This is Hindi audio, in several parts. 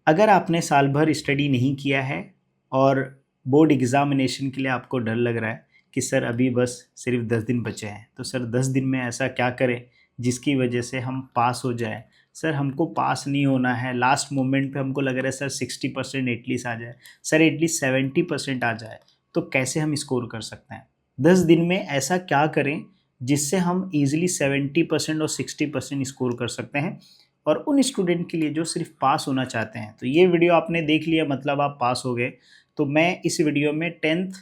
अगर आपने साल भर स्टडी नहीं किया है और बोर्ड एग्जामिनेशन के लिए आपको डर लग रहा है कि सर अभी बस सिर्फ 10 दिन बचे हैं, तो सर 10 दिन में ऐसा क्या करें जिसकी वजह से हम पास हो जाए। सर हमको पास नहीं होना है, लास्ट मोमेंट पे हमको लग रहा है सर 60% एटलीस्ट आ जाए, सर एटलीस्ट 70% आ जाए, तो कैसे हम स्कोर कर सकते हैं 10 दिन में? ऐसा क्या करें जिससे हम इजीली 70% और 60% स्कोर कर सकते हैं, और उन स्टूडेंट के लिए जो सिर्फ पास होना चाहते हैं। तो ये वीडियो आपने देख लिया, मतलब आप पास हो गए। तो मैं इस वीडियो में 10th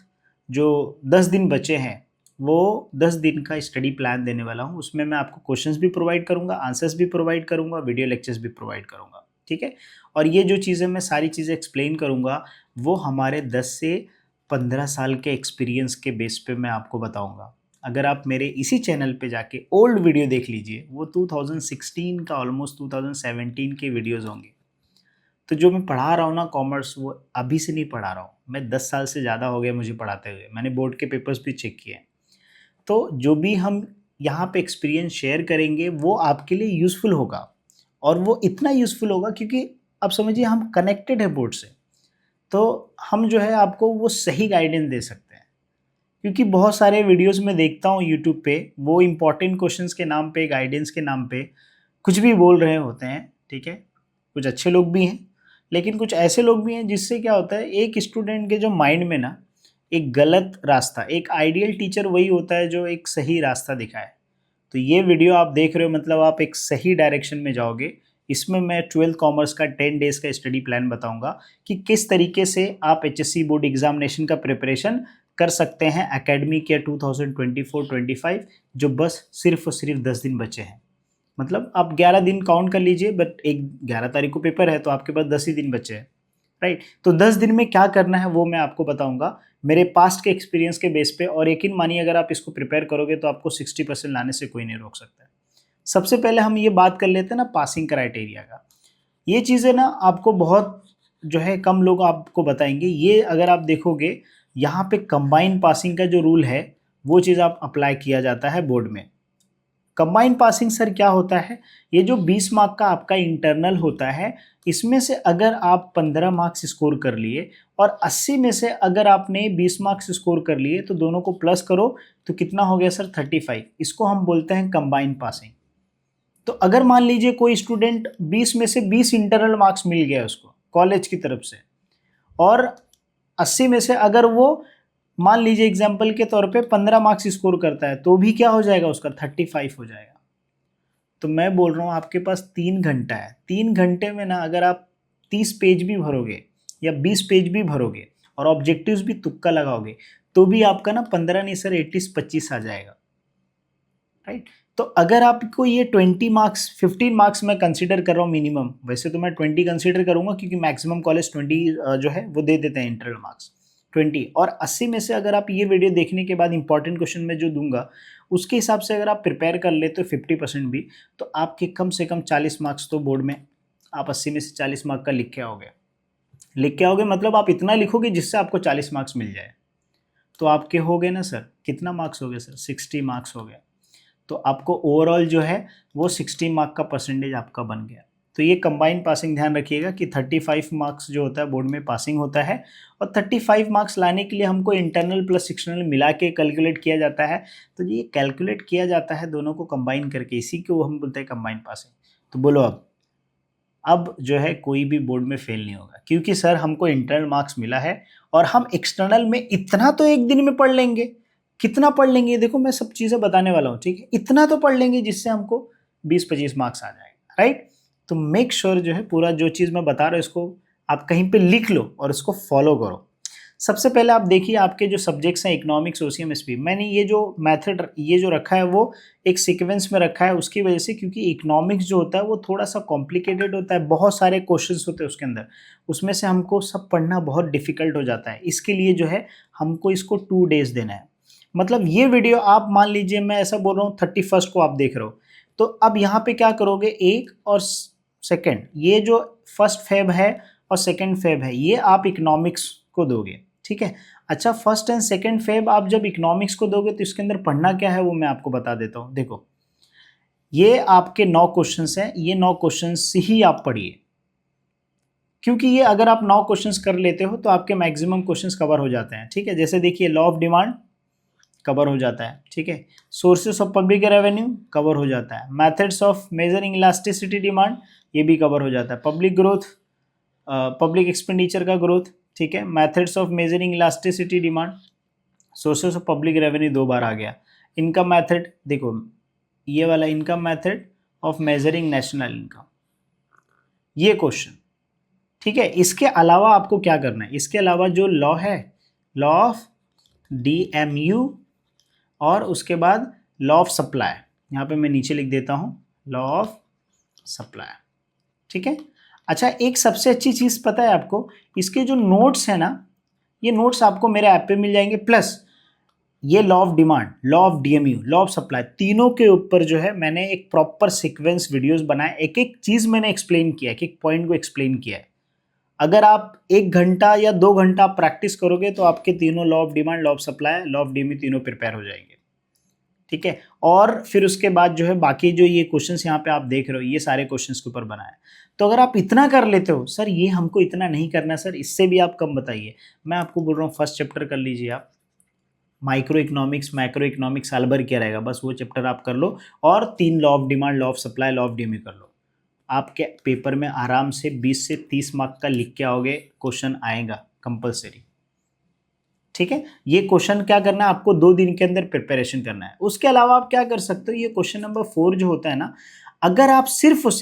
जो 10 दिन बचे हैं वो 10 दिन का स्टडी प्लान देने वाला हूँ। उसमें मैं आपको क्वेश्चंस भी प्रोवाइड करूँगा, आंसर्स भी प्रोवाइड करूँगा, वीडियो लेक्चर्स भी प्रोवाइड करूँगा, ठीक है। और ये जो चीज़ें मैं सारी चीज़ें एक्सप्लेन करूँगा वो हमारे 10 से 15 साल के एक्सपीरियंस के बेस पे मैं आपको बताऊँगा। अगर आप मेरे इसी चैनल पे जाके ओल्ड वीडियो देख लीजिए, वो 2016 का ऑलमोस्ट 2017 के वीडियोज़ होंगे। तो जो मैं पढ़ा रहा हूँ ना कॉमर्स, वो अभी से नहीं पढ़ा रहा हूँ मैं, 10 साल से ज़्यादा हो गया मुझे पढ़ाते हुए, मैंने बोर्ड के पेपर्स भी चेक किए हैं। तो जो भी हम यहाँ पे एक्सपीरियंस शेयर करेंगे वो आपके लिए यूज़फुल होगा, और वो इतना यूज़फुल होगा क्योंकि अब समझिए हम कनेक्टेड है बोर्ड से, तो हम जो है आपको वो सही गाइडेंस दे सकते हैं। क्योंकि बहुत सारे वीडियोस में देखता हूँ यूट्यूब पे, वो इंपॉर्टेंट क्वेश्चंस के नाम पे, गाइडेंस के नाम पे कुछ भी बोल रहे होते हैं, ठीक है। कुछ अच्छे लोग भी हैं, लेकिन कुछ ऐसे लोग भी हैं जिससे क्या होता है, एक स्टूडेंट के जो माइंड में ना एक गलत रास्ता, एक आइडियल टीचर वही होता है जो एक सही रास्ता दिखाए। तो ये वीडियो आप देख रहे हो, मतलब आप एक सही डायरेक्शन में जाओगे। इसमें मैं 12th कॉमर्स का 10 डेज़ का स्टडी प्लान बताऊंगा कि किस तरीके से आप एचएससी बोर्ड एग्जामिनेशन का प्रिपरेशन कर सकते हैं एकेडमिक ईयर 2024-25, जो बस सिर्फ और सिर्फ 10 दिन बचे हैं। मतलब आप 11 दिन काउंट कर लीजिए, बट एक 11 तारीख को पेपर है तो आपके पास 10 ही दिन बचे हैं, राइट। तो 10 दिन में क्या करना है वो मैं आपको बताऊंगा मेरे पास्ट के एक्सपीरियंस के बेस पे, और यकीन मानिए अगर आप इसको प्रिपेयर करोगे तो आपको 60% लाने से कोई नहीं रोक सकता है। सबसे पहले हम ये बात कर लेते हैं ना पासिंग क्राइटेरिया का। ये चीज़ें ना आपको बहुत जो है कम लोग आपको बताएंगे। ये अगर आप देखोगे यहाँ पे कंबाइन पासिंग का जो रूल है वो चीज़ आप अप्लाई किया जाता है बोर्ड में। कंबाइन पासिंग सर क्या होता है? ये जो 20 मार्क का आपका इंटरनल होता है, इसमें से अगर आप 15 मार्क्स स्कोर कर लिए और 80 में से अगर आपने 20 मार्क्स स्कोर कर लिए, तो दोनों को प्लस करो तो कितना हो गया सर? 35। इसको हम बोलते हैं कंबाइन पासिंग। तो अगर मान लीजिए कोई स्टूडेंट 20 में से 20 इंटरनल मार्क्स मिल गया उसको कॉलेज की तरफ से, और 80 में से अगर वो मान लीजिए एग्जाम्पल के तौर पे 15 मार्क्स स्कोर करता है, तो भी क्या हो जाएगा उसका? 35 हो जाएगा। तो मैं बोल रहा हूँ आपके पास 3 घंटा है, 3 घंटे में ना अगर आप 30 पेज भी भरोगे या 20 पेज भी भरोगे और ऑब्जेक्टिव्स भी तुक्का लगाओगे, तो भी आपका ना 15 नहीं सर एटलीस्ट 25 आ जाएगा, राइट। तो अगर आपको ये 20 मार्क्स, 15 मार्क्स मैं कंसीडर कर रहा हूँ मिनिमम, वैसे तो मैं 20 कंसीडर करूंगा क्योंकि मैक्सिमम कॉलेज 20 जो है वो दे देते हैं इंटरनल मार्क्स 20, और 80 में से अगर आप ये वीडियो देखने के बाद इंपॉर्टेंट क्वेश्चन में जो दूंगा उसके हिसाब से अगर आप प्रिपेयर कर लेते हो 50% भी, तो आपके कम से कम 40 मार्क्स तो बोर्ड में आप 80 में से 40 मार्क का लिख के आओगे। लिख के आओगे मतलब आप इतना लिखोगे जिससे आपको 40 मार्क्स मिल जाए, तो आपके हो गए ना सर, कितना मार्क्स हो गए सर? 60 मार्क्स हो गए। तो आपको ओवरऑल जो है वो 60 मार्क का परसेंटेज आपका बन गया। तो ये कंबाइन पासिंग ध्यान रखिएगा कि 35 मार्क्स जो होता है बोर्ड में पासिंग होता है, और 35 मार्क्स लाने के लिए हमको इंटरनल प्लस एक्सटर्नल मिला के कैलकुलेट किया जाता है। तो ये कैलकुलेट किया जाता है दोनों को कंबाइन करके, इसी को हम बोलते हैं कंबाइन पासिंग। तो बोलो अब जो है कोई भी बोर्ड में फेल नहीं होगा, क्योंकि सर हमको इंटरनल मार्क्स मिला है और हम एक्सटर्नल में इतना तो एक दिन में पढ़ लेंगे। कितना पढ़ लेंगे? देखो मैं सब चीज़ें बताने वाला हूँ, ठीक है। इतना तो पढ़ लेंगे जिससे हमको 20-25 मार्क्स आ जाएगा, राइट। तो मेक श्योर जो है पूरा जो चीज़ मैं बता रहा हूँ इसको आप कहीं पे लिख लो और इसको फॉलो करो। सबसे पहले आप देखिए आपके जो सब्जेक्ट्स हैं इकोनॉमिक्स, सोशियम, एसपी, मैंने ये जो मेथड ये जो रखा है वो एक सीक्वेंस में रखा है उसकी वजह से, क्योंकि इकोनॉमिक्स जो होता है वो थोड़ा सा कॉम्प्लिकेटेड होता है, बहुत सारे क्वेश्चंस होते हैं उसके अंदर, उसमें से हमको सब पढ़ना बहुत डिफिकल्ट हो जाता है। इसके लिए जो है हमको इसको 2 डेज देना है। मतलब ये वीडियो आप मान लीजिए मैं ऐसा बोल रहा हूँ 31 को आप देख रहे हो, तो अब यहाँ पे क्या करोगे, 1 और 2, ये जो 1 फेब है और 2 फेब है ये आप इकोनॉमिक्स को दोगे, ठीक है। अच्छा 1 एंड 2 फेब आप जब इकोनॉमिक्स को दोगे तो इसके अंदर पढ़ना क्या है वो मैं आपको बता देता हूँ। देखो ये आपके 9 क्वेश्चंस हैं, ये 9 क्वेश्चंस ही आप पढ़िए, क्योंकि ये अगर आप 9 क्वेश्चंस कर लेते हो तो आपके मैक्सिमम क्वेश्चंस कवर हो जाते हैं, ठीक है। जैसे देखिए लॉ ऑफ डिमांड कवर हो जाता है, ठीक है। Sources of public revenue cover हो जाता है। Methods of measuring elasticity demand ये भी कवर हो जाता है। पब्लिक ग्रोथ, पब्लिक एक्सपेंडिचर का ग्रोथ, ठीक है। Methods of measuring elasticity demand, sources of public revenue 2 बार आ गया। इनकम मेथड, देखो ये वाला income method of measuring national income, ये क्वेश्चन, ठीक है। इसके अलावा आपको क्या करना है, इसके अलावा जो लॉ है, लॉ ऑफ DMU और उसके बाद लॉ ऑफ सप्लाई, यहाँ पे मैं नीचे लिख देता हूँ लॉ ऑफ सप्लाई, ठीक है। अच्छा, एक सबसे अच्छी चीज़ पता है आपको, इसके जो नोट्स है ना, ये नोट्स आपको मेरे ऐप पे मिल जाएंगे, प्लस ये law of demand, law of DMU, law of supply, तीनों के ऊपर जो है मैंने एक प्रॉपर सीक्वेंस वीडियोस बनाए, एक एक चीज़ मैंने एक्सप्लेन किया है, एक एक पॉइंट को एक्सप्लेन किया है। अगर आप 1 घंटा या 2 घंटा प्रैक्टिस करोगे तो आपके तीनों law of demand, law of supply, law of DMU तीनों प्रिपेयर हो जाएंगे, ठीक है। और फिर उसके बाद जो है बाकी जो ये क्वेश्चंस यहाँ पे आप देख रहे हो, ये सारे क्वेश्चंस के ऊपर बनाए। तो अगर आप इतना कर लेते हो, सर ये हमको इतना नहीं करना सर, इससे भी आप कम बताइए, मैं आपको बोल रहा हूँ फर्स्ट चैप्टर कर लीजिए आप, माइक्रो इकोनॉमिक्स, मैक्रो इकोनॉमिक्स साल भर क्या रहेगा, बस वो चैप्टर आप कर लो और 3 law of demand, law of supply, law of DMU कर लो। आपके पेपर में आराम से 20 से 30 मार्क का लिख के आओगे, क्वेश्चन आएगा कंपलसरी, ठीक है। ये क्वेश्चन क्या करना है आपको, 2 दिन के अंदर प्रिपरेशन करना है। उसके अलावा आप क्या कर सकते हो, ये क्वेश्चन नंबर 4 जो होता है ना, अगर आप सिर्फ और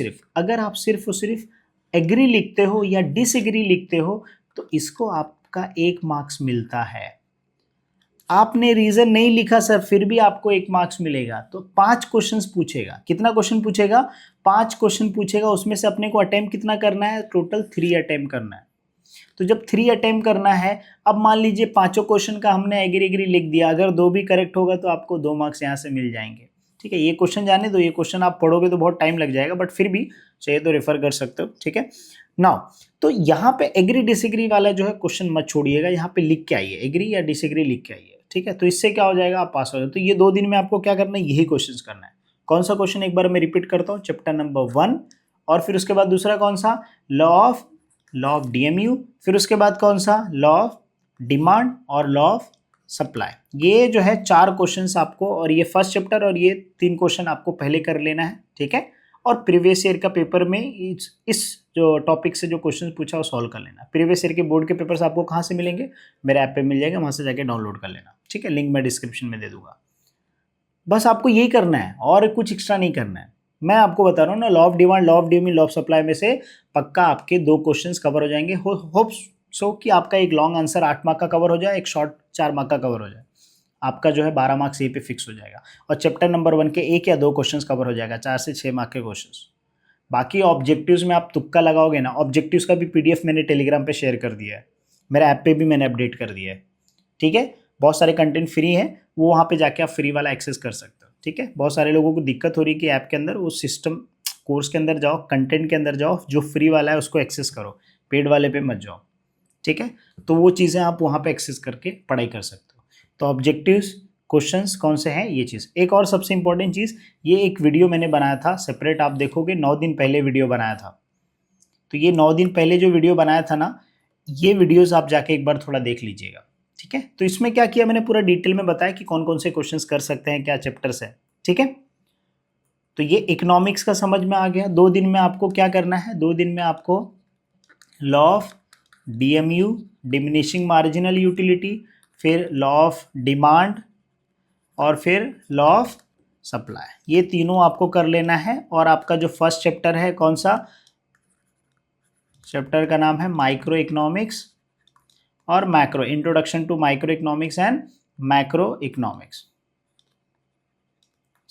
सिर्फ एग्री लिखते हो या डिसएग्री लिखते हो तो इसको आपका 1 मार्क्स मिलता है। आपने रीजन नहीं लिखा सर, फिर भी आपको 1 मार्क्स मिलेगा। तो 5 क्वेश्चंस पूछेगा, कितना क्वेश्चन पूछेगा, 5 क्वेश्चन पूछेगा, उसमें से अपने को अटेम्प्ट कितना करना है, टोटल 3 अटेम्प्ट करना है। तो जब 3 अटेम्प्ट करना है, अब मान लीजिए 5 क्वेश्चन का हमने एग्री लिख दिया, अगर 2 भी करेक्ट होगा तो आपको 2 मार्क्स यहाँ से मिल जाएंगे, ठीक है। ये क्वेश्चन जाने दो, ये क्वेश्चन आप पढ़ोगे तो बहुत टाइम लग जाएगा, बट फिर भी चाहिए तो रेफर कर सकते हो, ठीक है। नाउ तो यहाँ पे एग्री डिसएग्री वाला जो है क्वेश्चन मत छोड़िएगा, यहाँ पे लिख के आइए, एग्री या डिसएग्री लिख के आइए, ठीक है। तो इससे क्या हो जाएगा, आप पास हो जाए। तो ये 2 दिन में आपको क्या करना है, यही क्वेश्चंस करना है। कौन सा क्वेश्चन, एक बार मैं रिपीट करता हूँ, चैप्टर नंबर 1 और फिर उसके बाद दूसरा कौन सा, लॉ ऑफ DMU, फिर उसके बाद कौन सा, लॉ ऑफ डिमांड और लॉ ऑफ सप्लाई। ये जो है 4 क्वेश्चंस आपको, और ये फर्स्ट चैप्टर और ये 3 क्वेश्चन आपको पहले कर लेना है, ठीक है। और प्रीवियस ईयर का पेपर में इस जो टॉपिक से जो क्वेश्चन पूछा वो सॉल्व कर लेना। प्रीवियस ईयर के बोर्ड के पेपर्स आपको कहाँ से मिलेंगे, मेरे ऐप पे मिल जाएगा, वहाँ से जाके डाउनलोड कर लेना, ठीक है। लिंक मैं डिस्क्रिप्शन में दे दूंगा। बस आपको यही करना है और कुछ एक्स्ट्रा नहीं करना है। मैं आपको बता रहा हूँ ना, law of demand, law of DMU, law of supply में से पक्का आपके 2 क्वेश्चंस कवर हो जाएंगे। होप सो कि आपका एक लॉन्ग आंसर 8 मार्क का कवर हो जाए, एक शॉर्ट 4 मार्क का कवर हो जाए, आपका जो है 12 मार्क्स यहीं पे फिक्स हो जाएगा। और चैप्टर नंबर 1 के 1 या 2 क्वेश्चंस कवर हो जाएगा, 4 से 6 मार्क के क्वेश्चंस। बाकी ऑब्जेक्टिव्स में आप तुक्का लगाओगे ना, ऑब्जेक्टिव्स का भी PDF मैंने टेलीग्राम पे शेयर कर दिया है, मेरे ऐप पे भी मैंने अपडेट कर दिया है, ठीक है। बहुत सारे कंटेंट फ्री है, वो वहाँ पे जाके आप फ्री वाला एक्सेस कर सकते हो, ठीक है। बहुत सारे लोगों को दिक्कत हो रही है कि ऐप के अंदर वो सिस्टम, कोर्स के अंदर जाओ, कंटेंट के अंदर जाओ, जो फ्री वाला है उसको एक्सेस करो, पेड वाले पे मत जाओ, ठीक है। तो वो चीज़ें आप वहाँ पे एक्सेस करके पढ़ाई कर सकते हो। तो ऑब्जेक्टिव्स क्वेश्चंस कौन से हैं, ये चीज़। एक और सबसे इंपॉर्टेंट चीज़, ये एक वीडियो मैंने बनाया था सेपरेट, आप देखोगे 9 दिन पहले वीडियो बनाया था। तो ये 9 दिन पहले जो वीडियो बनाया था ना, ये वीडियोस आप जाके एक बार थोड़ा देख लीजिएगा, ठीक है। तो इसमें क्या किया मैंने, पूरा डिटेल में बताया कि कौन कौन से क्वेश्चंस कर सकते हैं, क्या चैप्टर्स है, ठीक है। तो ये इकोनॉमिक्स का समझ में आ गया। 2 दिन में आपको क्या करना है, 2 दिन में आपको law of DMU, diminishing marginal utility, फिर लॉ ऑफ डिमांड और फिर लॉ ऑफ सप्लाई, ये तीनों आपको कर लेना है। और आपका जो फर्स्ट चैप्टर है, कौन सा चैप्टर का नाम है, माइक्रो इकोनॉमिक्स और macro, introduction to micro economics and macro economics.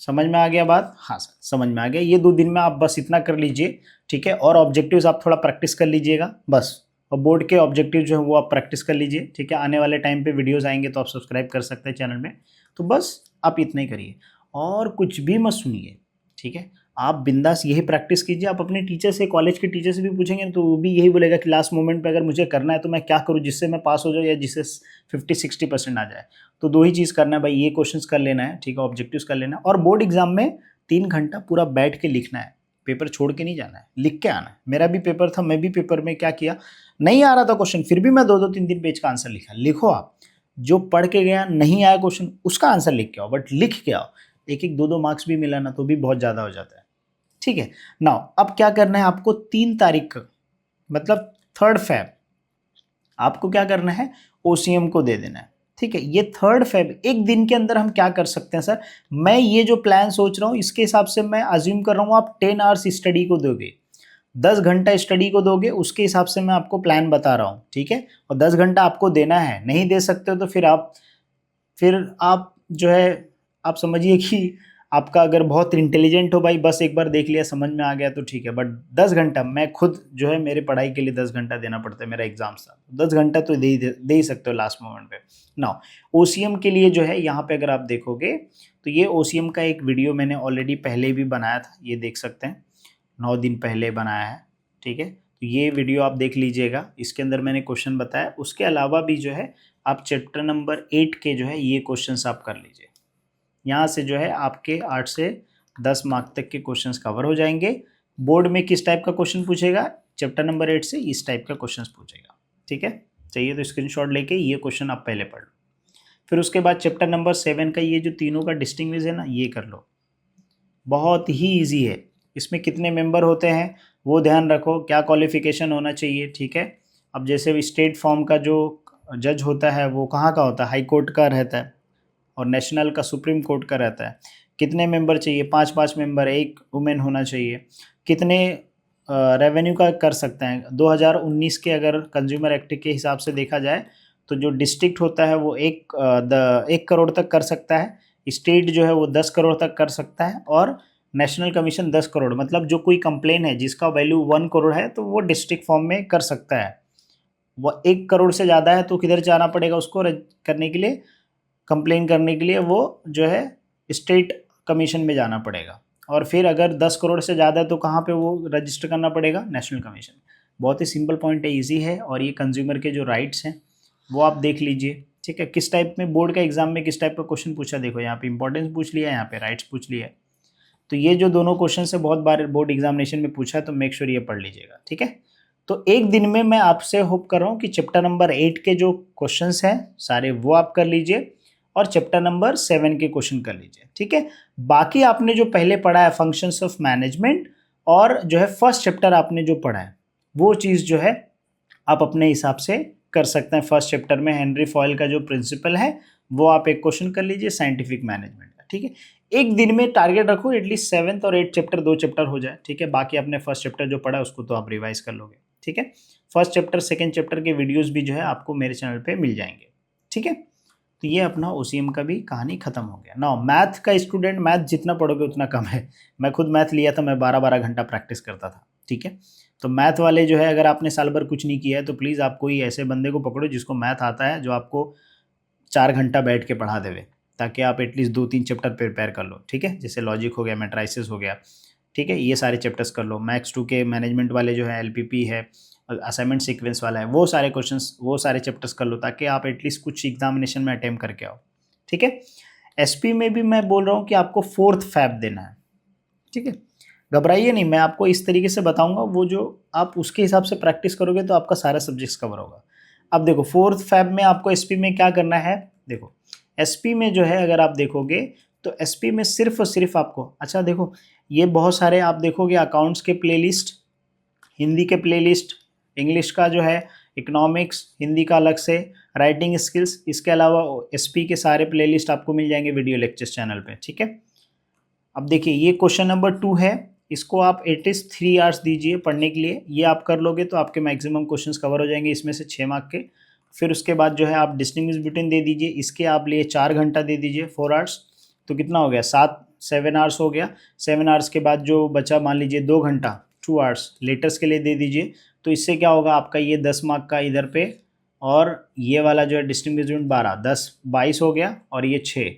समझ में आ गया बात, हाँ सर समझ में आ गया। ये 2 दिन में आप बस इतना कर लीजिए, ठीक है। और ऑब्जेक्टिव्स आप थोड़ा प्रैक्टिस कर लीजिएगा बस, और बोर्ड के ऑब्जेक्टिव जो है वो आप प्रैक्टिस कर लीजिए, ठीक है। आने वाले टाइम पे वीडियोस आएंगे तो आप सब्सक्राइब कर सकते हैं चैनल में। तो बस आप इतना ही करिए और कुछ भी मत सुनिए, ठीक है। आप बिंदास यही प्रैक्टिस कीजिए। आप अपने टीचर से, कॉलेज के टीचर से भी पूछेंगे तो वो भी यही बोलेगा कि लास्ट मोमेंट पे अगर मुझे करना है तो मैं क्या करूँ जिससे मैं पास हो जाऊँ या जिससे 50-60% आ जाए। तो 2 ही चीज़ करना है भाई, ये क्वेश्चंस कर लेना है, ठीक है, ऑब्जेक्टिव्स कर लेना है। और बोर्ड एग्जाम में 3 घंटा पूरा बैठ के लिखना है, पेपर छोड़ के नहीं जाना है, लिख के आना है। मेरा भी पेपर था, मैं भी पेपर में क्या किया, नहीं आ रहा था क्वेश्चन, फिर भी मैं 2-2 3-3 पेज का आंसर लिखा। लिखो आप, जो पढ़ के गया नहीं आया क्वेश्चन उसका आंसर लिख के आओ, बट लिख के आओ। 1-1 2-2 मार्क्स भी मिला ना तो भी बहुत ज़्यादा हो जाता है। ठीक है, नाउ अब क्या करना है आपको, 3 तारीख मतलब 3 फैब आपको क्या करना है, ओसीएम को दे देना है। ठीक है, ये 3 फैब एक दिन के अंदर हम क्या कर सकते हैं सर, मैं ये जो प्लान सोच रहा हूँ इसके हिसाब से मैं अज्यूम कर रहा हूँ आप 10 आवर्स स्टडी को दोगे, 10 घंटा स्टडी को दोगे, उसके हिसाब से मैं आपको प्लान बता रहा हूँ। ठीक है, और 10 घंटा आपको देना है, नहीं दे सकते हो तो फिर आप जो है आप समझिए कि आपका अगर बहुत इंटेलिजेंट हो भाई, बस एक बार देख लिया समझ में आ गया तो ठीक है, बट 10 घंटा मैं खुद जो है मेरे पढ़ाई के लिए 10 घंटा देना पड़ता है, मेरा एग्जाम था 10 घंटा तो दे ही सकते हो लास्ट मोमेंट पे। नाउ ओसीएम के लिए जो है यहाँ पे अगर आप देखोगे तो ये ओसीएम का एक वीडियो मैंने ऑलरेडी पहले भी बनाया था, ये देख सकते हैं 9 दिन पहले बनाया है। ठीक है, तो ये वीडियो आप देख लीजिएगा, इसके अंदर मैंने क्वेश्चन बताया। उसके अलावा भी जो है आप चैप्टर नंबर 8 के जो है ये क्वेश्चंस आप कर लीजिए, यहाँ से जो है आपके 8 से 10 मार्क तक के क्वेश्चंस कवर हो जाएंगे। बोर्ड में किस टाइप का क्वेश्चन पूछेगा, चैप्टर नंबर 8 से इस टाइप का क्वेश्चंस पूछेगा। ठीक है, चाहिए तो स्क्रीनशॉट लेके ये क्वेश्चन आप पहले पढ़ लो। फिर उसके बाद चैप्टर नंबर 7 का ये जो तीनों का डिस्टिंग्विश है ना, ये कर लो, बहुत ही ईजी है। इसमें कितने मेंबर होते हैं वो ध्यान रखो, क्या क्वालिफिकेशन होना चाहिए। ठीक है, अब जैसे स्टेट फॉर्म का जो जज होता है वो कहाँ का होता है, हाई कोर्ट का रहता है, और नेशनल का सुप्रीम कोर्ट का रहता है। कितने मेंबर चाहिए, 5-5 मेंबर, एक वुमेन होना चाहिए। कितने रेवेन्यू का कर सकते हैं, 2019 के अगर कंज्यूमर एक्ट के हिसाब से देखा जाए तो जो डिस्ट्रिक्ट होता है वो 1 करोड़ तक कर सकता है, स्टेट जो है वो 10 करोड़ तक कर सकता है, और नेशनल कमीशन 10 करोड़। मतलब जो कोई कंप्लेन है जिसका वैल्यू 1 करोड़ है तो वो डिस्ट्रिक्ट फॉर्म में कर सकता है। वो 1 करोड़ से ज़्यादा है तो किधर जाना पड़ेगा उसको करने के लिए, कंप्लेन करने के लिए वो जो है स्टेट कमीशन में जाना पड़ेगा। और फिर अगर 10 करोड़ से ज़्यादा है तो कहाँ पे वो रजिस्टर करना पड़ेगा, नेशनल कमीशन। बहुत ही सिंपल पॉइंट है, इजी है, और ये कंज्यूमर के जो राइट्स हैं वो आप देख लीजिए। ठीक है, किस टाइप में बोर्ड का एग्जाम में किस टाइप का क्वेश्चन पूछा, देखो यहाँ पे इंपॉर्टेंस पूछ लिया है, यहाँ पे राइट्स पूछ लिया है। तो ये जो दोनों क्वेश्चन है बहुत बार बोर्ड एग्जामिनेशन में पूछा है, तो मेक श्योर ये पढ़ लीजिएगा। ठीक है, तो एक दिन में मैं आपसे होप कर रहा हूँ कि चैप्टर नंबर 8 के जो क्वेश्चंस हैं सारे वो आप कर लीजिए, और चैप्टर नंबर 7 के क्वेश्चन कर लीजिए। ठीक है, बाकी आपने जो पहले पढ़ा है फंक्शंस ऑफ मैनेजमेंट, और जो है फर्स्ट चैप्टर आपने जो पढ़ा है वो चीज़ जो है आप अपने हिसाब से कर सकते हैं। फर्स्ट चैप्टर में हेनरी फॉयल का जो प्रिंसिपल है वो आप एक क्वेश्चन कर लीजिए साइंटिफिक मैनेजमेंट का। ठीक है, एक दिन में टारगेट रखो एटलीस्ट 7th और 8th चैप्टर 2 चैप्टर हो जाए। ठीक है, बाकी आपने फर्स्ट चैप्टर जो पढ़ा है उसको तो आप रिवाइज कर लोगे। ठीक है, फर्स्ट चैप्टर सेकंड चैप्टर के वीडियोस भी जो है आपको मेरे चैनल पे मिल जाएंगे। ठीक है, तो ये अपना ओसीएम का भी कहानी खत्म हो गया। नाउ मैथ का स्टूडेंट, मैथ जितना पढ़ोगे उतना कम है। मैं खुद मैथ लिया था, मैं 12-12 घंटा प्रैक्टिस करता था। ठीक है, तो मैथ वाले जो है अगर आपने साल भर कुछ नहीं किया है तो प्लीज़ आप कोई ऐसे बंदे को पकड़ो जिसको मैथ आता है, जो आपको 4 घंटा बैठ के पढ़ा देवे, ताकि आप एटलीस्ट 2-3 चैप्टर प्रिपेयर कर लो। ठीक है, जैसे लॉजिक हो गया, मैट्राइसिस हो गया। ठीक है, ये सारे चैप्टर्स कर लो। मैथ्स 2 के मैनेजमेंट वाले जो है, एलपीपी है, असाइनमेंट सीक्वेंस वाला है, वो सारे क्वेश्चंस वो सारे चैप्टर्स कर लो, ताकि आप एटलीस्ट कुछ एग्जामिनेशन में अटेम्प्ट करके आओ। ठीक है, एसपी में भी मैं बोल रहा हूँ कि आपको 4th फैब देना है। ठीक है, घबराइए नहीं, मैं आपको इस तरीके से बताऊंगा, वो जो आप उसके हिसाब से प्रैक्टिस करोगे तो आपका सारा सब्जेक्ट्स कवर होगा। अब देखो 4th फैब में आपको एसपी में क्या करना है, देखो एसपी में जो है अगर आप देखोगे तो एसपी में सिर्फ और सिर्फ आपको, अच्छा देखो ये बहुत सारे आप देखोगे अकाउंट्स के प्लेलिस्ट, हिंदी के प्लेलिस्ट, इंग्लिश का जो है, इकोनॉमिक्स हिंदी का अलग से, राइटिंग स्किल्स, इसके अलावा एसपी के सारे प्लेलिस्ट आपको मिल जाएंगे वीडियो लेक्चर्स चैनल पे। ठीक है, अब देखिए ये क्वेश्चन नंबर 2 है, इसको आप एटलीस्ट 3 आवर्स दीजिए पढ़ने के लिए। ये आप कर लोगे तो आपके मैक्सिमम क्वेश्चंस कवर हो जाएंगे, इसमें से 6 मार्क के। फिर उसके बाद जो है आप डिस्टिंग्विश बिटवीन दे दीजिए, इसके आप लिए 4 घंटा दे दीजिए, 4 आवर्स, तो कितना हो गया 7 आवर्स हो गया। 7 आवर्स के बाद जो बचा मान लीजिए 2 घंटा, 2 आवर्स लेटर्स के लिए दे दीजिए। तो इससे क्या होगा, आपका ये 10 मार्क का इधर पे, और ये वाला जो है डिस्टिंग्विश बिटवीन 12, 10 22 हो गया, और ये 6,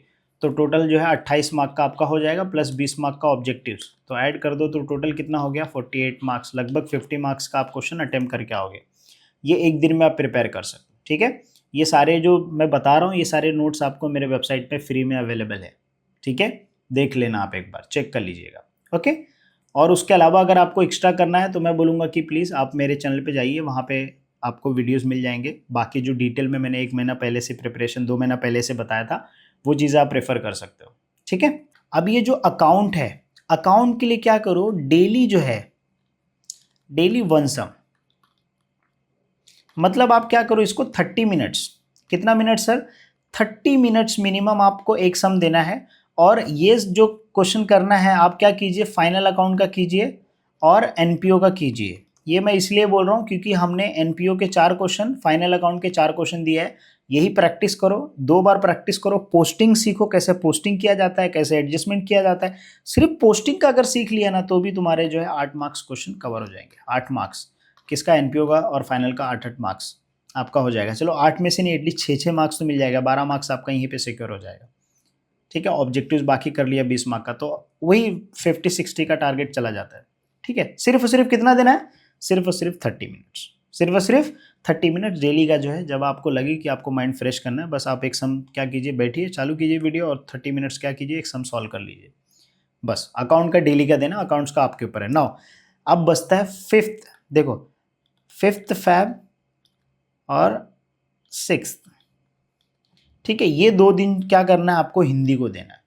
तो टोटल जो है 28 मार्क का आपका हो जाएगा, प्लस 20 मार्क का ऑब्जेक्टिव्स, तो ऐड कर दो तो टोटल कितना हो गया 48 मार्क्स, लगभग 50 मार्क्स का आप क्वेश्चन अटेम्प्ट करके आओगे। ये एक दिन में आप प्रिपेयर कर सकते हो। ठीक है, ये सारे जो मैं बता रहा हूँ ये सारे नोट्स आपको मेरे वेबसाइट पे फ्री में अवेलेबल है। ठीक है, देख लेना आप एक बार, चेक कर लीजिएगा। ओके, और उसके अलावा अगर आपको एक्स्ट्रा करना है तो मैं बोलूँगा कि प्लीज़ आप मेरे चैनल पे जाइए, वहाँ पे आपको वीडियोस मिल जाएंगे। बाकी जो डिटेल में मैंने 1 महीना पहले से प्रिपरेशन 2 महीना पहले से बताया था, वो चीज़ें आप रेफ़र कर सकते हो, ठीक है। अब ये जो अकाउंट है, अकाउंट के लिए क्या करो, डेली जो है, डेली 1 सम, मतलब आप क्या करो इसको 30 मिनट्स, कितना मिनट सर, 30 मिनट्स मिनिमम आपको एक सम देना है। और ये जो क्वेश्चन करना है आप क्या कीजिए, फाइनल अकाउंट का कीजिए और एनपीओ का कीजिए। ये मैं इसलिए बोल रहा हूँ क्योंकि हमने एनपीओ के 4 क्वेश्चन, फाइनल अकाउंट के 4 क्वेश्चन दिए है। यही प्रैक्टिस करो, 2 बार प्रैक्टिस करो, पोस्टिंग सीखो, कैसे पोस्टिंग किया जाता है, कैसे एडजस्टमेंट किया जाता है। सिर्फ पोस्टिंग का अगर सीख लिया ना तो भी तुम्हारे जो है 8 मार्क्स क्वेश्चन कवर हो जाएंगे। 8 मार्क्स किसका, एनपीओ का और फाइनल का 8-8 मार्क्स आपका हो जाएगा। चलो 8 में से नहीं, एटलीस्ट 6-6 मार्क्स तो मिल जाएगा, 12 मार्क्स आपका यहीं पे सिक्योर हो जाएगा, ठीक है। ऑब्जेक्टिव्स बाकी कर लिया 20 मार्क का, तो वही 50-60 का टारगेट चला जाता है, ठीक है। सिर्फ और सिर्फ कितना देना है, सिर्फ और सिर्फ 30 मिनट्स, सिर्फ और सिर्फ 30 मिनट डेली का जो है। जब आपको लगे कि आपको माइंड फ्रेश करना है, बस आप एक सम क्या कीजिए, बैठिए, चालू कीजिए वीडियो और 30 मिनट्स क्या कीजिए, एक सम सॉल्व कर लीजिए। बस अकाउंट का डेली का देना, अकाउंट्स का आपके ऊपर है। नाउ अब बचता है 5th, देखो 5th Feb और 6th, ठीक है। ये 2 दिन क्या करना है आपको, हिंदी को देना है।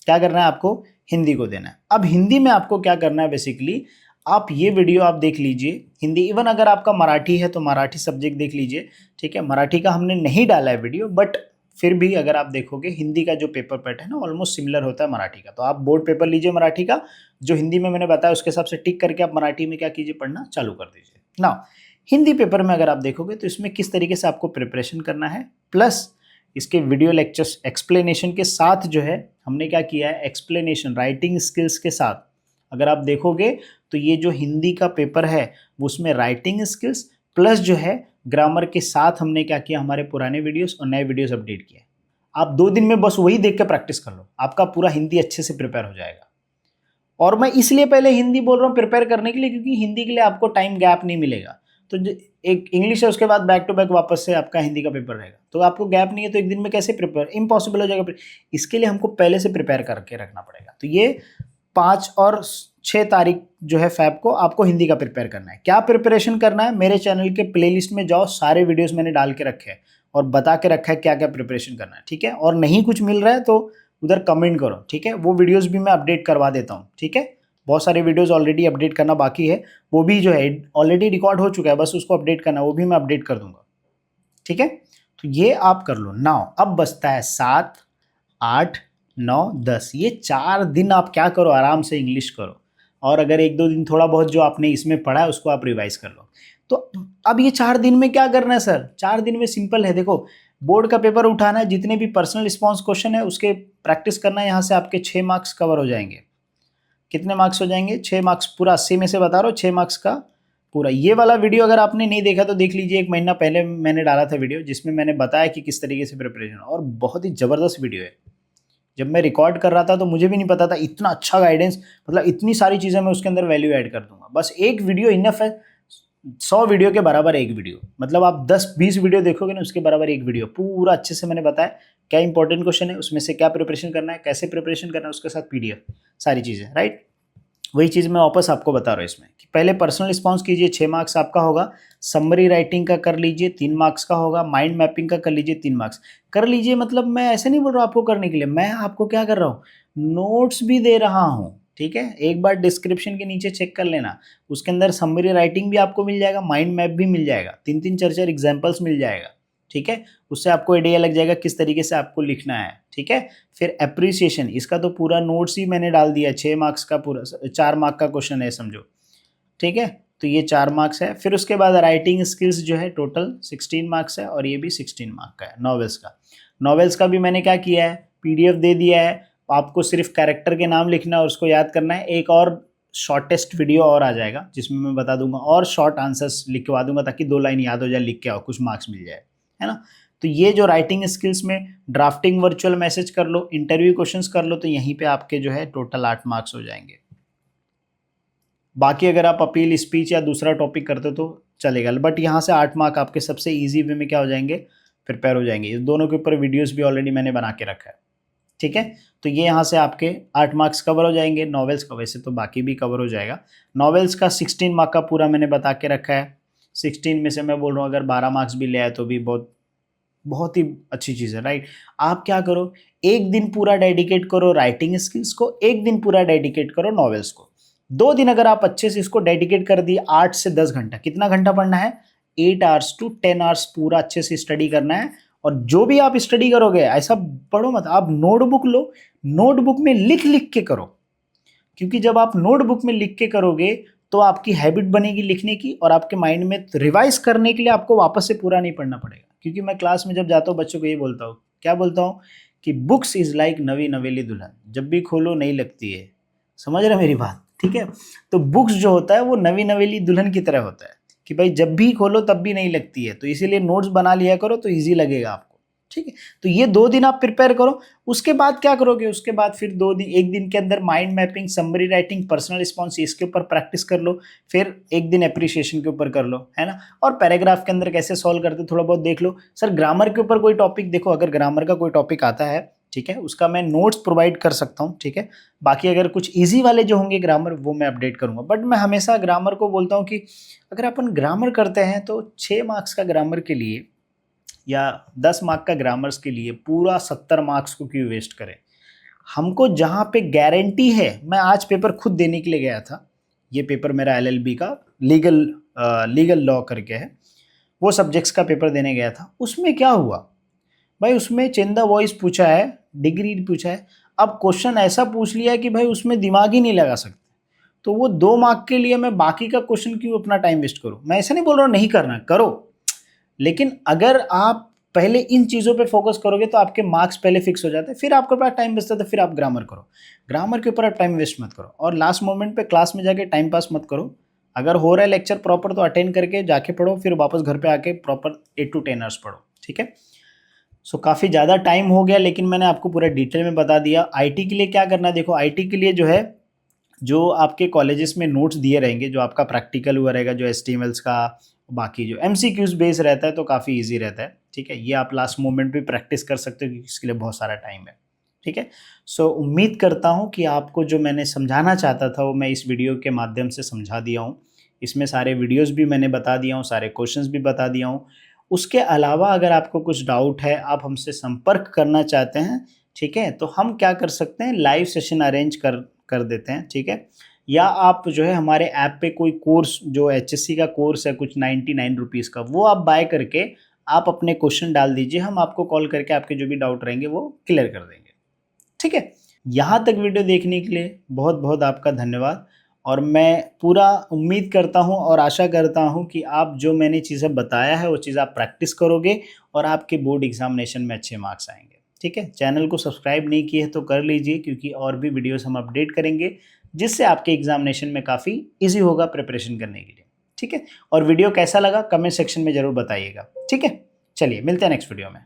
क्या करना है आपको, हिंदी को देना है। अब हिंदी में आपको क्या करना है, बेसिकली आप ये वीडियो आप देख लीजिए हिंदी, इवन अगर आपका मराठी है तो मराठी सब्जेक्ट देख लीजिए, ठीक है। मराठी का हमने नहीं डाला है वीडियो, बट फिर भी अगर आप देखोगे हिंदी का जो पेपर पैटर्न है ना ऑलमोस्ट सिमिलर होता है मराठी का। तो आप बोर्ड पेपर लीजिए मराठी का, जो हिंदी में मैंने बताया उसके हिसाब से टिक करके आप मराठी में क्या कीजिए, पढ़ना चालू कर दीजिए। ना हिंदी पेपर में अगर आप देखोगे तो इसमें किस तरीके से आपको प्रिपरेशन करना है, प्लस इसके वीडियो लेक्चर्स एक्सप्लेनेशन के साथ जो है हमने क्या किया है, एक्सप्लेनेशन राइटिंग स्किल्स के साथ अगर आप देखोगे तो ये जो हिंदी का पेपर है उसमें राइटिंग स्किल्स प्लस जो है ग्रामर के साथ हमने क्या किया, हमारे पुराने वीडियोस और नए वीडियोस अपडेट किए। आप 2 दिन में बस वही देख के प्रैक्टिस कर लो, आपका पूरा हिंदी अच्छे से प्रिपेयर हो जाएगा। और मैं इसलिए पहले हिंदी बोल रहा हूँ प्रिपेयर करने के लिए, क्योंकि हिंदी के लिए आपको टाइम गैप नहीं मिलेगा। तो एक इंग्लिश है, उसके बाद बैक टू बैक वापस से आपका हिंदी का पेपर रहेगा, तो आपको गैप नहीं है, तो एक दिन में कैसे प्रिपेयर, इम्पॉसिबल हो जाएगा। इसके लिए हमको पहले से प्रिपेयर करके रखना पड़ेगा। तो ये 5 और 6 तारीख जो है फैब को आपको हिंदी का प्रिपेयर करना है। क्या प्रिपरेशन करना है, मेरे चैनल के प्लेलिस्ट में जाओ, सारे वीडियोस मैंने डाल के रखे हैं और बता के रखा है क्या क्या प्रिपरेशन करना है, ठीक है। और नहीं कुछ मिल रहा है तो उधर कमेंट करो, ठीक है। वो वीडियोस भी मैं अपडेट करवा देता हूँ, ठीक है। बहुत सारे वीडियोस ऑलरेडी अपडेट करना बाकी है, वो भी जो है ऑलरेडी रिकॉर्ड हो चुका है, बस उसको अपडेट करना, वो भी मैं अपडेट कर दूंगा, ठीक है। तो ये आप कर लो। नाउ अब बचता है 7, 8, 9, 10, ये 4 दिन आप क्या करो, आराम से इंग्लिश करो। और अगर 1-2 दिन थोड़ा बहुत जो आपने इसमें पढ़ा है उसको आप रिवाइज कर लो। तो अब ये 4 दिन में क्या करना है सर, 4 दिन में सिंपल है। देखो बोर्ड का पेपर उठाना है, जितने भी पर्सनल रिस्पॉन्स क्वेश्चन है उसके प्रैक्टिस करना है। यहाँ से आपके 6 मार्क्स कवर हो जाएंगे। कितने मार्क्स हो जाएंगे, 6 मार्क्स, पूरा 80 में से बता रहा हूँ, 6 मार्क्स का पूरा। ये वाला वीडियो अगर आपने नहीं देखा तो देख लीजिए, 1 महीना पहले मैंने डाला था वीडियो जिसमें मैंने बताया कि किस तरीके से प्रिपरेशन, और बहुत ही ज़बरदस्त वीडियो है। जब मैं रिकॉर्ड कर रहा था तो मुझे भी नहीं पता था इतना अच्छा गाइडेंस, मतलब इतनी सारी चीज़ें मैं उसके अंदर वैल्यू ऐड कर दूंगा। बस एक वीडियो इनफ है, 100 वीडियो के बराबर एक वीडियो, मतलब आप 10-20 वीडियो देखोगे ना उसके बराबर एक वीडियो, पूरा अच्छे से मैंने बताया क्या इंपॉर्टेंट क्वेश्चन है उसमें से, क्या प्रिपरेशन करना है, कैसे प्रिपरेशन करना है, उसके साथ पीडीएफ, सारी चीज़ें, राइट। वही चीज़ मैं वापस आपको बता रहा हूँ इसमें कि पहले पर्सनल रिस्पॉन्स कीजिए, 6 मार्क्स आपका होगा। समरी राइटिंग का कर लीजिए, 3 मार्क्स का होगा। माइंड मैपिंग का कर लीजिए, 3 मार्क्स कर लीजिए। मतलब मैं ऐसे नहीं बोल रहा हूँ आपको करने के लिए, मैं आपको क्या कर रहा हूँ, नोट्स भी दे रहा हूँ, ठीक है। एक बार डिस्क्रिप्शन के नीचे चेक कर लेना, उसके अंदर समरी राइटिंग भी आपको मिल जाएगा, माइंड मैप भी मिल जाएगा, 3-3 4-4 एग्जाम्पल्स मिल जाएगा, ठीक है। उससे आपको आइडिया लग जाएगा किस तरीके से आपको लिखना है, ठीक है। फिर अप्रिसिएशन, इसका तो पूरा नोट्स ही मैंने डाल दिया, 6 मार्क्स का पूरा, 4 मार्क का क्वेश्चन है समझो, ठीक है। तो ये 4 मार्क्स है। फिर उसके बाद राइटिंग स्किल्स जो है टोटल 16 मार्क्स है, और ये भी 16 मार्क का है। नॉवेल्स का भी मैंने क्या किया है, पीडीएफ दे दिया है, आपको सिर्फ कैरेक्टर के नाम लिखना है और उसको याद करना है। एक और शॉर्टेस्ट वीडियो और आ जाएगा जिसमें मैं बता दूंगा, और शॉर्ट आंसर्स लिखवा दूंगा ताकि 2 लाइन याद हो जाए, लिख के आओ, कुछ मार्क्स मिल जाए, है ना। तो ये जो राइटिंग स्किल्स में ड्राफ्टिंग वर्चुअल मैसेज कर लो, इंटरव्यू क्वेश्चंस कर लो, तो यहीं पे आपके जो है टोटल 8 मार्क्स हो जाएंगे। बाकी अगर आप अपील, स्पीच या दूसरा टॉपिक करते तो चलेगा, बट यहाँ से 8 मार्क आपके सबसे ईजी वे में क्या हो जाएंगे, प्रिपेयर हो जाएंगे। इस दोनों के ऊपर वीडियोस भी ऑलरेडी मैंने बना के रखा है, ठीक है। तो ये यहाँ से आपके 8 मार्क्स कवर हो जाएंगे। नॉवेल्स का वैसे तो बाकी भी कवर हो जाएगा। नॉवेल्स का 16 मार्क का पूरा मैंने बता के रखा है। 16 में से मैं बोल रहा हूँ अगर 12 मार्क्स भी ले आए तो भी बहुत बहुत ही अच्छी चीज़ है, राइट। आप क्या करो, एक दिन पूरा डेडिकेट करो राइटिंग स्किल्स को, एक दिन पूरा डेडिकेट करो नॉवेल्स को। 2 दिन अगर आप अच्छे से इसको डेडिकेट कर दिए, 8 से 10 घंटा, कितना घंटा पढ़ना है, 8 आवर्स टू 10 आवर्स पूरा अच्छे से स्टडी करना है। और जो भी आप स्टडी करोगे ऐसा पढ़ो मत, आप नोटबुक लो, नोटबुक में लिख लिख के करो, क्योंकि जब आप नोटबुक में लिख के करोगे तो आपकी हैबिट बनेगी लिखने की, और आपके माइंड में रिवाइज करने के लिए आपको वापस से पूरा नहीं पढ़ना पड़ेगा। क्योंकि मैं क्लास में जब जाता हूँ बच्चों को ये बोलता हूँ, क्या बोलता हूँ कि बुक्स इज लाइक नवी नवेली दुल्हन, जब भी खोलो नई लगती है। समझ रहे मेरी बात, ठीक है। तो बुक्स जो होता है वो नवी नवेली दुल्हन की तरह होता है कि भाई जब भी खोलो तब भी नहीं लगती है, तो इसीलिए नोट्स बना लिया करो तो ईजी लगेगा आपको, ठीक है। तो ये 2 दिन आप प्रिपेयर करो। उसके बाद क्या करोगे, उसके बाद फिर 2 दिन, एक दिन के अंदर mind mapping, summary writing, personal response, इसके ऊपर प्रैक्टिस कर लो। फिर एक दिन एप्रिसिएशन के ऊपर कर लो, है ना। और पैराग्राफ के अंदर कैसे सॉल्व करते थोड़ा बहुत देख लो। सर ग्रामर के ऊपर कोई टॉपिक देखो, अगर ग्रामर का कोई टॉपिक आता है, ठीक है, उसका मैं नोट्स प्रोवाइड कर सकता हूँ, ठीक है। बाकी अगर कुछ ईजी वाले जो होंगे ग्रामर वो मैं अपडेट करूँगा। बट मैं हमेशा ग्रामर को बोलता हूँ कि अगर अपन ग्रामर करते हैं तो 6 मार्क्स का ग्रामर के लिए या 10 मार्क का ग्रामर्स के लिए पूरा 70 मार्क्स को क्यों वेस्ट करें। हमको जहाँ पे गारंटी है, मैं आज पेपर खुद देने के लिए गया था, ये पेपर मेरा एलएलबी का लीगल लॉ करके है, वो सब्जेक्ट्स का पेपर देने गया था। उसमें क्या हुआ भाई, उसमें चेंदा वॉइस पूछा है, डिग्री पूछा है, अब क्वेश्चन ऐसा पूछ लिया है कि भाई उसमें दिमाग ही नहीं लगा सकते। तो वो 2 मार्क के लिए मैं बाकी का क्वेश्चन क्यों अपना टाइम वेस्ट करूँ। मैं ऐसा नहीं बोल रहा हूँ नहीं करना, करो, लेकिन अगर आप पहले इन चीज़ों पे फोकस करोगे तो आपके मार्क्स पहले फिक्स हो जाते हैं, फिर आपके पास टाइम बचता है तो फिर आप ग्रामर करो। ग्रामर के ऊपर आप टाइम वेस्ट मत करो, और लास्ट मोमेंट पे क्लास में जाके टाइम पास मत करो। अगर हो रहा है लेक्चर प्रॉपर तो अटेंड करके जाके पढ़ो, फिर वापस घर पे आके प्रॉपर 8 to 10 आवर्स पढ़ो, ठीक है। सो काफ़ी ज़्यादा टाइम हो गया, लेकिन मैंने आपको पूरा डिटेल में बता दिया। आईटी के लिए क्या करना है, देखो आईटी के लिए जो है, जो आपके कॉलेजेस में नोट्स दिए रहेंगे, जो आपका प्रैक्टिकल हुआ रहेगा, जो एसटीएमएल्स का, बाकी जो एमसीक्यूज बेस रहता है तो काफ़ी इजी रहता है, ठीक है। ये आप लास्ट मोमेंट पे प्रैक्टिस कर सकते हो क्योंकि इसके लिए बहुत सारा टाइम है, ठीक है। सो उम्मीद करता हूँ कि आपको जो मैंने समझाना चाहता था वो मैं इस वीडियो के माध्यम से समझा दिया हूँ। इसमें सारे वीडियोज़ भी मैंने बता दिया हूँ, सारे क्वेश्चंस भी बता दिया हूँ। उसके अलावा अगर आपको कुछ डाउट है, आप हमसे संपर्क करना चाहते हैं, ठीक है, तो हम क्या कर सकते हैं, लाइव सेशन अरेंज कर देते हैं, ठीक है। या आप जो है हमारे ऐप पे कोई कोर्स, जो एचएससी का कोर्स है कुछ 99 रुपीज़ का, वो आप बाय करके आप अपने क्वेश्चन डाल दीजिए, हम आपको कॉल करके आपके जो भी डाउट रहेंगे वो क्लियर कर देंगे, ठीक है। यहाँ तक वीडियो देखने के लिए बहुत बहुत आपका धन्यवाद। और मैं पूरा उम्मीद करता हूँ और आशा करता हूँ कि आप जो मैंने चीज़ें बताया है वो चीज़ आप प्रैक्टिस करोगे और आपके बोर्ड एग्जामिनेशन में अच्छे मार्क्स आएंगे, ठीक है। चैनल को सब्सक्राइब नहीं किए तो कर लीजिए, क्योंकि और भी वीडियोस हम अपडेट करेंगे जिससे आपके एग्जामिनेशन में काफ़ी ईजी होगा प्रिपरेशन करने के लिए, ठीक है। और वीडियो कैसा लगा कमेंट सेक्शन में ज़रूर बताइएगा, ठीक है। चलिए मिलते हैं नेक्स्ट वीडियो में।